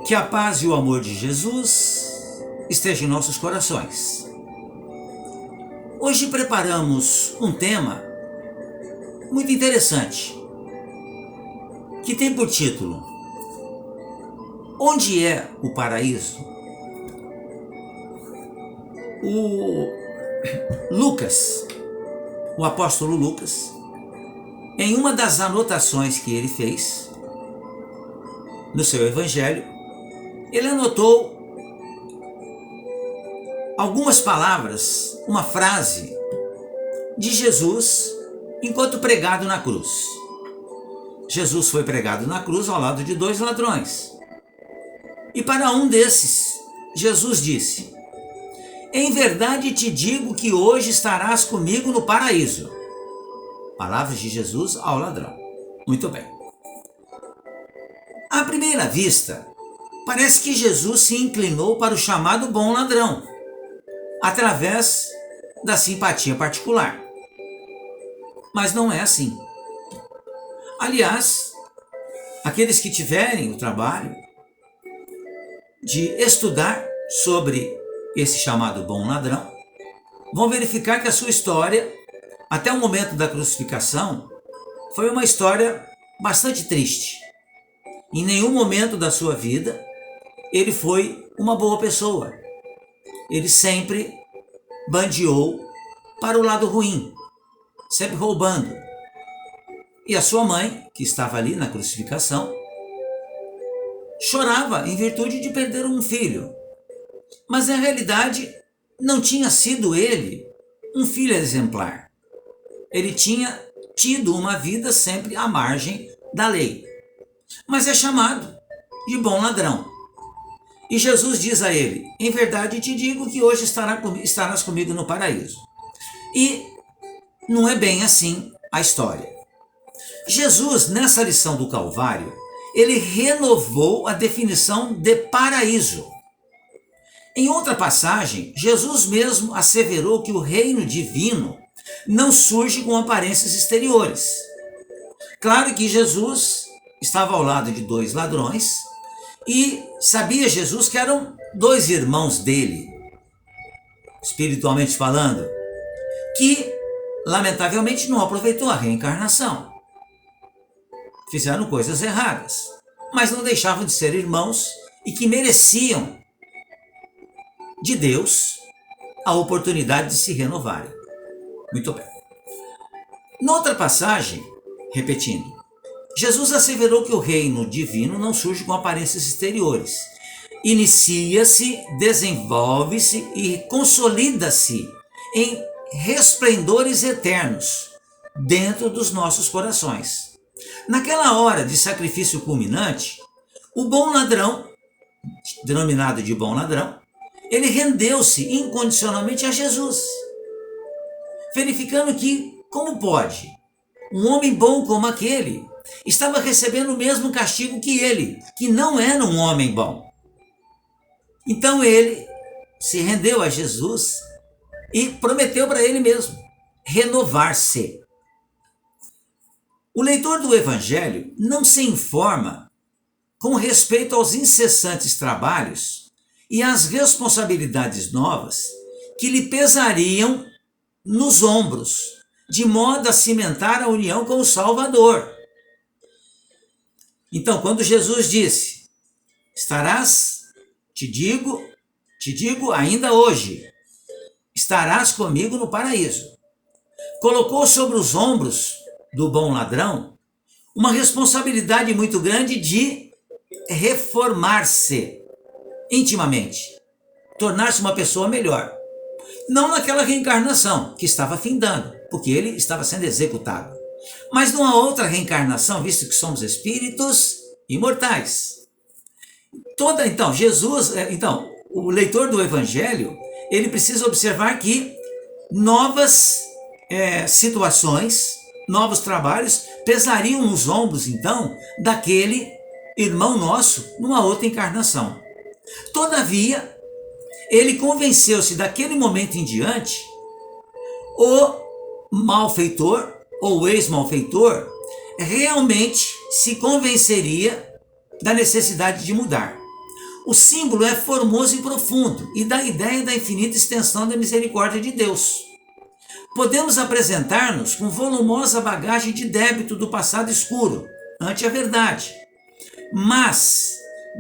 Que a paz e o amor de Jesus estejam em nossos corações. Hoje preparamos um tema muito interessante, que tem por título: Onde é o paraíso? O Lucas, o apóstolo Lucas, em uma das anotações que ele fez no seu evangelho, ele anotou algumas palavras, uma frase de Jesus enquanto pregado na cruz. Jesus foi pregado na cruz ao lado de dois ladrões. E para um desses, Jesus disse: em verdade te digo que hoje estarás comigo no paraíso. Palavras de Jesus ao ladrão. Muito bem. À primeira vista, parece que Jesus se inclinou para o chamado bom ladrão, através da simpatia particular. Mas não é assim. Aliás, aqueles que tiverem o trabalho de estudar sobre esse chamado bom ladrão, vão verificar que a sua história, até o momento da crucificação, foi uma história bastante triste. Em nenhum momento da sua vida ele foi uma boa pessoa. Ele sempre bandeou para o lado ruim, sempre roubando. E a sua mãe, que estava ali na crucificação, chorava em virtude de perder um filho. Mas na realidade não tinha sido ele um filho exemplar. Ele tinha tido uma vida sempre à margem da lei. Mas é chamado de bom ladrão. E Jesus diz a ele: em verdade te digo que hoje estarás comigo no paraíso. E não é bem assim a história. Jesus, nessa lição do Calvário, ele renovou a definição de paraíso. Em outra passagem, Jesus mesmo asseverou que o reino divino não surge com aparências exteriores. Claro que Jesus estava ao lado de dois ladrões e sabia Jesus que eram dois irmãos dele, espiritualmente falando, que lamentavelmente não aproveitou a reencarnação. Fizeram coisas erradas, mas não deixavam de ser irmãos e que mereciam de Deus a oportunidade de se renovarem. Muito bem. Noutra passagem, repetindo, Jesus asseverou que o reino divino não surge com aparências exteriores. Inicia-se, desenvolve-se e consolida-se em resplendores eternos dentro dos nossos corações. Naquela hora de sacrifício culminante, o bom ladrão, denominado de bom ladrão, ele rendeu-se incondicionalmente a Jesus, verificando que, como pode, um homem bom como aquele estava recebendo o mesmo castigo que ele, que não era um homem bom. Então ele se rendeu a Jesus e prometeu para ele mesmo renovar-se. O leitor do Evangelho não se informa com respeito aos incessantes trabalhos e às responsabilidades novas que lhe pesariam nos ombros, de modo a cimentar a união com o Salvador. Então, quando Jesus disse: te digo ainda hoje, estarás comigo no paraíso, colocou sobre os ombros do bom ladrão uma responsabilidade muito grande de reformar-se intimamente, tornar-se uma pessoa melhor. Não naquela reencarnação que estava findando, porque ele estava sendo executado, mas numa outra reencarnação, visto que somos espíritos imortais. O leitor do Evangelho, ele precisa observar que novas situações, novos trabalhos pesariam nos ombros, então, daquele irmão nosso numa outra encarnação. Todavia, ele convenceu-se daquele momento em diante, o malfeitor ou o ex-malfeitor realmente se convenceria da necessidade de mudar. O símbolo é formoso e profundo e dá a ideia da infinita extensão da misericórdia de Deus. Podemos apresentar-nos com volumosa bagagem de débito do passado escuro, ante a verdade. Mas,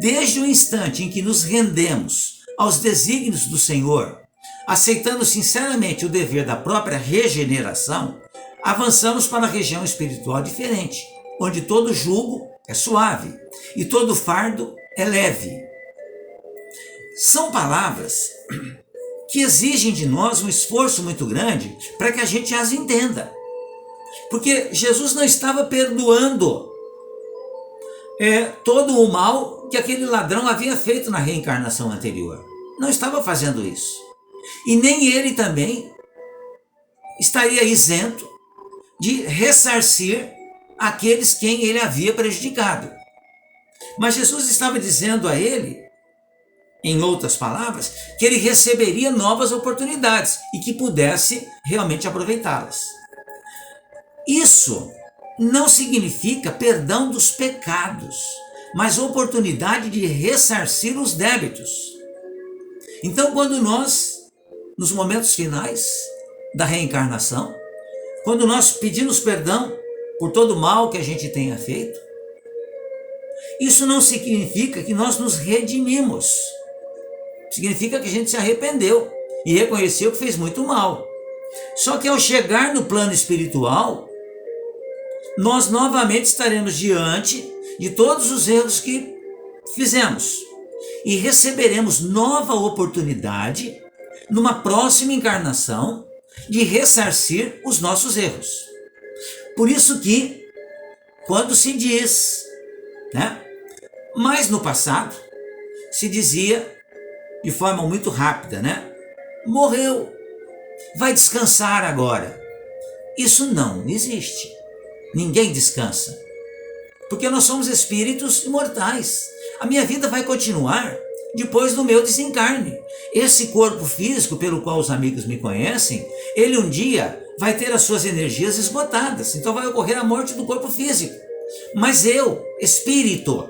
desde o instante em que nos rendemos aos desígnios do Senhor, aceitando sinceramente o dever da própria regeneração, avançamos para a região espiritual diferente, onde todo jugo é suave e todo fardo é leve. São palavras que exigem de nós um esforço muito grande para que a gente as entenda. Porque Jesus não estava perdoando todo o mal que aquele ladrão havia feito na reencarnação anterior. Não estava fazendo isso. E nem ele também estaria isento de ressarcir aqueles quem ele havia prejudicado. Mas Jesus estava dizendo a ele, em outras palavras, que ele receberia novas oportunidades e que pudesse realmente aproveitá-las. Isso não significa perdão dos pecados, mas oportunidade de ressarcir os débitos. Então, quando nós, nos momentos finais da reencarnação, quando nós pedimos perdão por todo o mal que a gente tenha feito, isso não significa que nós nos redimimos. Significa que a gente se arrependeu e reconheceu que fez muito mal. Só que ao chegar no plano espiritual, nós novamente estaremos diante de todos os erros que fizemos e receberemos nova oportunidade numa próxima encarnação de ressarcir os nossos erros. Por isso que, quando se diz, mas no passado, se dizia de forma muito rápida, morreu, vai descansar agora. Isso não existe. Ninguém descansa. Porque nós somos espíritos imortais. A minha vida vai continuar depois do meu desencarne. Esse corpo físico pelo qual os amigos me conhecem, ele um dia vai ter as suas energias esgotadas. Então vai ocorrer a morte do corpo físico. Mas eu, espírito,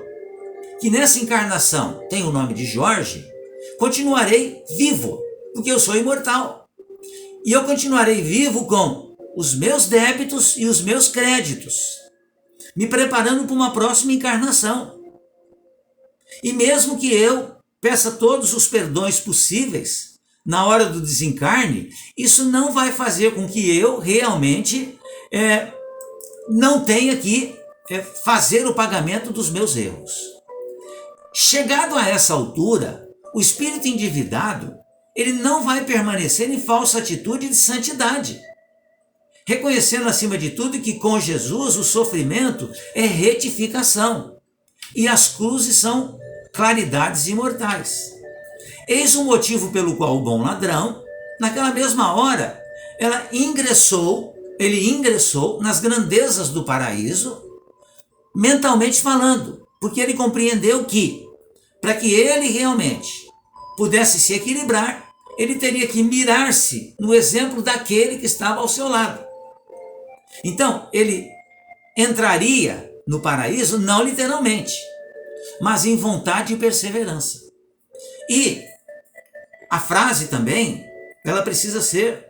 que nessa encarnação tem o nome de Jorge, continuarei vivo, porque eu sou imortal. E eu continuarei vivo com os meus débitos e os meus créditos, me preparando para uma próxima encarnação. E mesmo que eu peça todos os perdões possíveis na hora do desencarne, isso não vai fazer com que eu realmente não tenha que fazer o pagamento dos meus erros. Chegado a essa altura, o espírito endividado, ele não vai permanecer em falsa atitude de santidade, reconhecendo acima de tudo que com Jesus o sofrimento é retificação e as cruzes são claridades imortais. Eis o motivo pelo qual o bom ladrão, naquela mesma hora, ele ingressou nas grandezas do paraíso, mentalmente falando, porque ele compreendeu que, para que ele realmente pudesse se equilibrar, ele teria que mirar-se no exemplo daquele que estava ao seu lado. Então, ele entraria no paraíso, não literalmente, mas em vontade e perseverança. E a frase também, ela precisa ser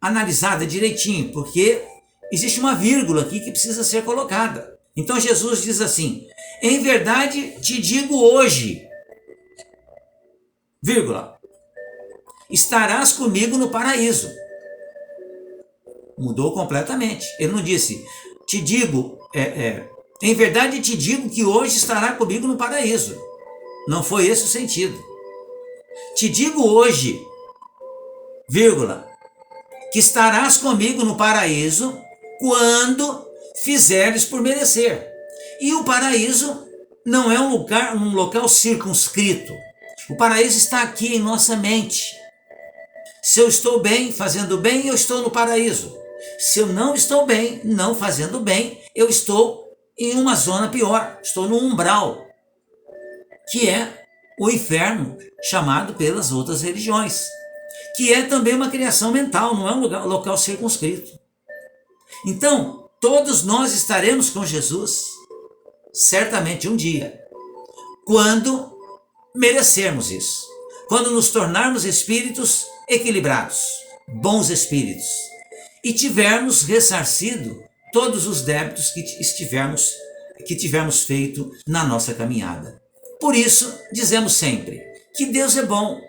analisada direitinho, porque existe uma vírgula aqui que precisa ser colocada. Então Jesus diz assim: em verdade te digo hoje, vírgula, estarás comigo no paraíso. Mudou completamente. Ele não disse, te digo, em verdade te digo que hoje estará comigo no paraíso. Não foi esse o sentido. Te digo hoje, vírgula, que estarás comigo no paraíso quando fizeres por merecer. E o paraíso não é um local circunscrito. O paraíso está aqui em nossa mente. Se eu estou bem, fazendo bem, eu estou no paraíso. Se eu não estou bem, não fazendo bem, eu estou em uma zona pior, estou no umbral, que é o inferno, chamado pelas outras religiões, que é também uma criação mental, não é um local circunscrito. Então, todos nós estaremos com Jesus, certamente um dia, quando merecermos isso. Quando nos tornarmos espíritos equilibrados, bons espíritos, e tivermos ressarcido todos os débitos que tivermos feito na nossa caminhada. Por isso, dizemos sempre que Deus é bom,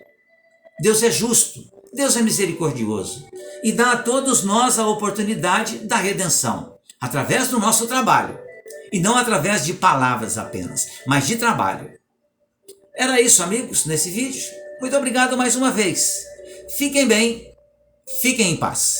Deus é justo, Deus é misericordioso e dá a todos nós a oportunidade da redenção, através do nosso trabalho, e não através de palavras apenas, mas de trabalho. Era isso, amigos, nesse vídeo. Muito obrigado mais uma vez. Fiquem bem, fiquem em paz.